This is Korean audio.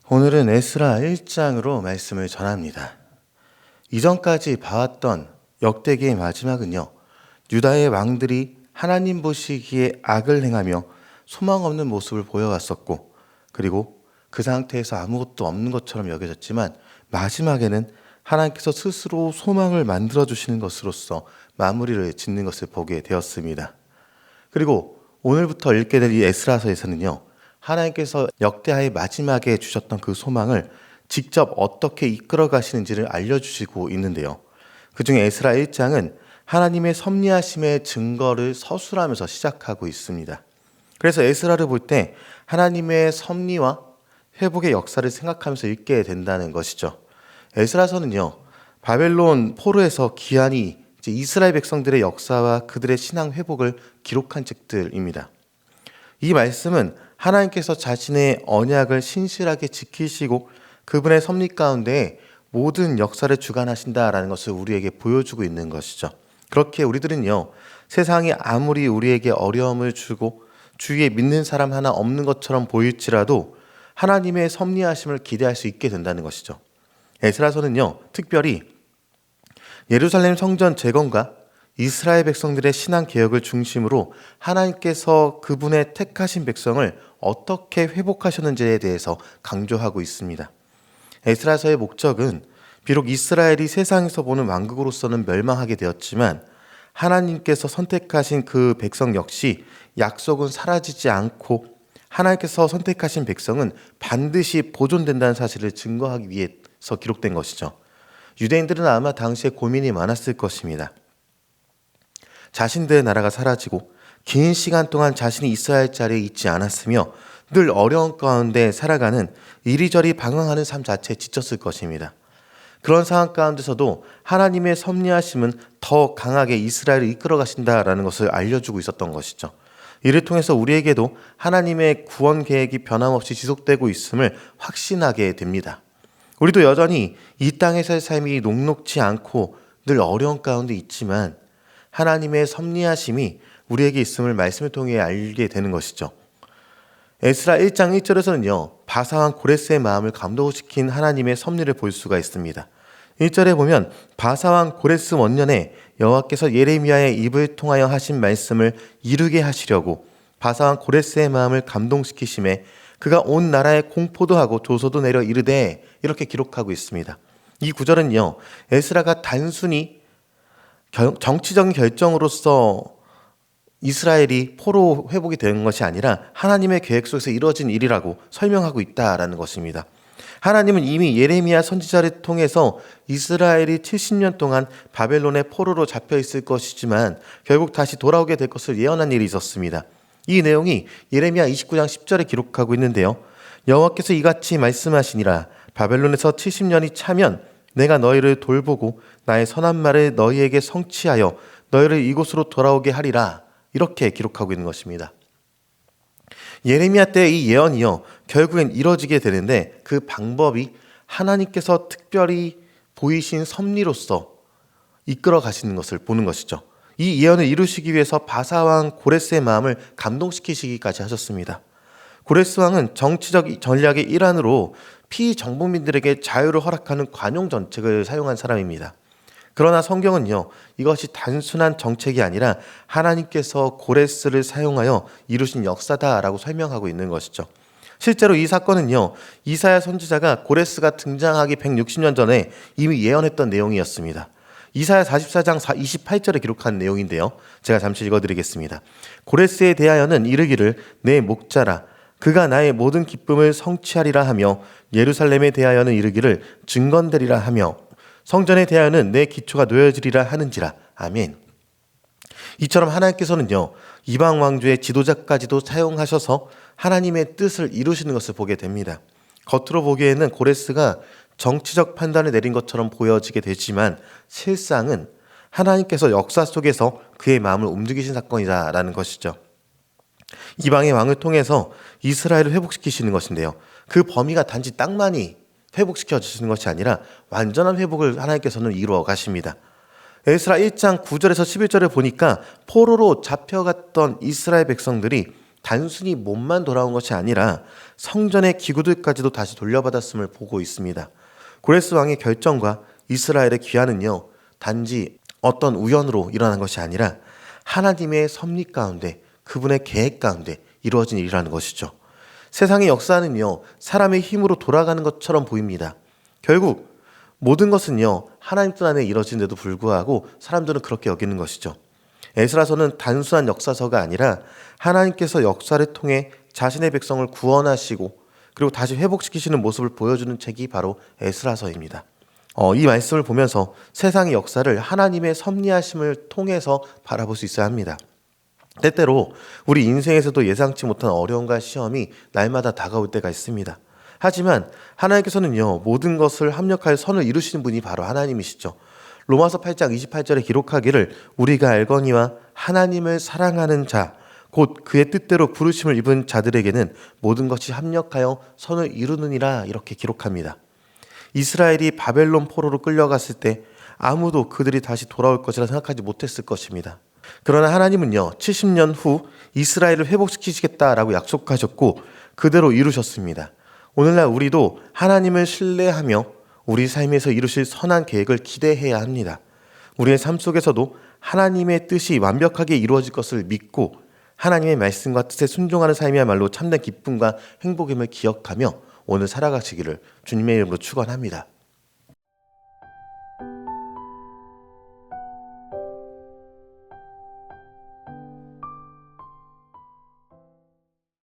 오늘은 에스라 1장으로 말씀을 전합니다. 이전까지 봐왔던 역대기의 마지막은요, 유다의 왕들이 하나님 보시기에 악을 행하며 소망 없는 모습을 보여왔었고, 그리고 그 상태에서 아무것도 없는 것처럼 여겨졌지만 마지막에는 하나님께서 스스로 소망을 만들어주시는 것으로서 마무리를 짓는 것을 보게 되었습니다. 그리고 오늘부터 읽게 될 이 에스라서에서는요, 하나님께서 역대하의 마지막에 주셨던 그 소망을 직접 어떻게 이끌어 가시는지를 알려주시고 있는데요. 그중에 에스라 1장은 하나님의 섭리하심의 증거를 서술하면서 시작하고 있습니다. 그래서 에스라를 볼 때 하나님의 섭리와 회복의 역사를 생각하면서 읽게 된다는 것이죠. 에스라서는요, 바벨론 포로에서 기한이 이스라엘 백성들의 역사와 그들의 신앙 회복을 기록한 책들입니다. 이 말씀은 하나님께서 자신의 언약을 신실하게 지키시고 그분의 섭리 가운데 모든 역사를 주관하신다라는 것을 우리에게 보여주고 있는 것이죠. 그렇게 우리들은요, 세상이 아무리 우리에게 어려움을 주고 주위에 믿는 사람 하나 없는 것처럼 보일지라도 하나님의 섭리하심을 기대할 수 있게 된다는 것이죠. 에스라서는요, 특별히 예루살렘 성전 재건과 이스라엘 백성들의 신앙 개혁을 중심으로 하나님께서 그분의 택하신 백성을 어떻게 회복하셨는지에 대해서 강조하고 있습니다. 에스라서의 목적은 비록 이스라엘이 세상에서 보는 왕국으로서는 멸망하게 되었지만 하나님께서 선택하신 그 백성 역시 약속은 사라지지 않고 하나님께서 선택하신 백성은 반드시 보존된다는 사실을 증거하기 위해서 기록된 것이죠. 유대인들은 아마 당시에 고민이 많았을 것입니다. 자신들의 나라가 사라지고 긴 시간 동안 자신이 있어야 할 자리에 있지 않았으며 늘 어려운 가운데 살아가는 이리저리 방황하는 삶 자체에 지쳤을 것입니다. 그런 상황 가운데서도 하나님의 섭리하심은 더 강하게 이스라엘을 이끌어 가신다라는 것을 알려주고 있었던 것이죠. 이를 통해서 우리에게도 하나님의 구원 계획이 변함없이 지속되고 있음을 확신하게 됩니다. 우리도 여전히 이 땅에서의 삶이 녹록지 않고 늘 어려운 가운데 있지만 하나님의 섭리하심이 우리에게 있음을 말씀을 통해 알게 되는 것이죠. 에스라 1장 1절에서는요, 바사왕 고레스의 마음을 감동시킨 하나님의 섭리를 볼 수가 있습니다. 1절에 보면 바사왕 고레스 원년에 여호와께서 예레미야의 입을 통하여 하신 말씀을 이루게 하시려고 바사왕 고레스의 마음을 감동시키심에 그가 온 나라에 공포도 하고 조소도 내려 이르되, 이렇게 기록하고 있습니다. 이 구절은요, 에스라가 단순히 정치적인 결정으로서 이스라엘이 포로 회복이 된 것이 아니라 하나님의 계획 속에서 이루어진 일이라고 설명하고 있다라는 것입니다. 하나님은 이미 예레미야 선지자를 통해서 이스라엘이 70년 동안 바벨론의 포로로 잡혀 있을 것이지만 결국 다시 돌아오게 될 것을 예언한 일이 있었습니다. 이 내용이 예레미야 29장 10절에 기록하고 있는데요. 여호와께서 이같이 말씀하시니라. 바벨론에서 70년이 차면 내가 너희를 돌보고 나의 선한 말을 너희에게 성취하여 너희를 이곳으로 돌아오게 하리라. 이렇게 기록하고 있는 것입니다. 예레미야 때의 이 예언이요, 결국엔 이뤄지게 되는데 그 방법이 하나님께서 특별히 보이신 섭리로서 이끌어 가시는 것을 보는 것이죠. 이 예언을 이루시기 위해서 바사왕 고레스의 마음을 감동시키시기까지 하셨습니다. 고레스 왕은 정치적 전략의 일환으로 피정복민들에게 자유를 허락하는 관용 정책을 사용한 사람입니다. 그러나 성경은요, 이것이 단순한 정책이 아니라 하나님께서 고레스를 사용하여 이루신 역사다라고 설명하고 있는 것이죠. 실제로 이 사건은요, 이사야 선지자가 고레스가 등장하기 160년 전에 이미 예언했던 내용이었습니다. 이사야 44장 28절에 기록한 내용인데요, 제가 잠시 읽어드리겠습니다. 고레스에 대하여는 이르기를 내 목자라 그가 나의 모든 기쁨을 성취하리라 하며 예루살렘에 대하여는 이르기를 증건되리라 하며 성전에 대하여는 내 기초가 놓여지리라 하는지라. 아멘. 이처럼 하나님께서는요, 이방 왕조의 지도자까지도 사용하셔서 하나님의 뜻을 이루시는 것을 보게 됩니다. 겉으로 보기에는 고레스가 정치적 판단을 내린 것처럼 보여지게 되지만 실상은 하나님께서 역사 속에서 그의 마음을 움직이신 사건이다라는 것이죠. 이방의 왕을 통해서 이스라엘을 회복시키시는 것인데요, 그 범위가 단지 땅만이 회복시켜 주시는 것이 아니라 완전한 회복을 하나님께서는 이루어 가십니다. 에스라 1장 9절에서 11절을 보니까 포로로 잡혀갔던 이스라엘 백성들이 단순히 몸만 돌아온 것이 아니라 성전의 기구들까지도 다시 돌려받았음을 보고 있습니다. 고레스 왕의 결정과 이스라엘의 귀환은요, 단지 어떤 우연으로 일어난 것이 아니라 하나님의 섭리 가운데, 그분의 계획 가운데 이루어진 일이라는 것이죠. 세상의 역사는요, 사람의 힘으로 돌아가는 것처럼 보입니다. 결국 모든 것은요, 하나님 뜻 안에 이루어진데도 불구하고 사람들은 그렇게 여기는 것이죠. 에스라서는 단순한 역사서가 아니라 하나님께서 역사를 통해 자신의 백성을 구원하시고 그리고 다시 회복시키시는 모습을 보여주는 책이 바로 에스라서입니다. 이 말씀을 보면서 세상의 역사를 하나님의 섭리하심을 통해서 바라볼 수 있어야 합니다. 때때로 우리 인생에서도 예상치 못한 어려움과 시험이 날마다 다가올 때가 있습니다. 하지만 하나님께서는요, 모든 것을 합력하여 선을 이루시는 분이 바로 하나님이시죠. 로마서 8장 28절에 기록하기를 우리가 알거니와 하나님을 사랑하는 자 곧 그의 뜻대로 부르심을 입은 자들에게는 모든 것이 합력하여 선을 이루느니라, 이렇게 기록합니다. 이스라엘이 바벨론 포로로 끌려갔을 때 아무도 그들이 다시 돌아올 것이라 생각하지 못했을 것입니다. 그러나 하나님은요, 70년 후 이스라엘을 회복시키시겠다라고 약속하셨고 그대로 이루셨습니다. 오늘날 우리도 하나님을 신뢰하며 우리 삶에서 이루실 선한 계획을 기대해야 합니다. 우리의 삶 속에서도 하나님의 뜻이 완벽하게 이루어질 것을 믿고 하나님의 말씀과 뜻에 순종하는 삶이야말로 참된 기쁨과 행복임을 기억하며 오늘 살아가시기를 주님의 이름으로 축원합니다.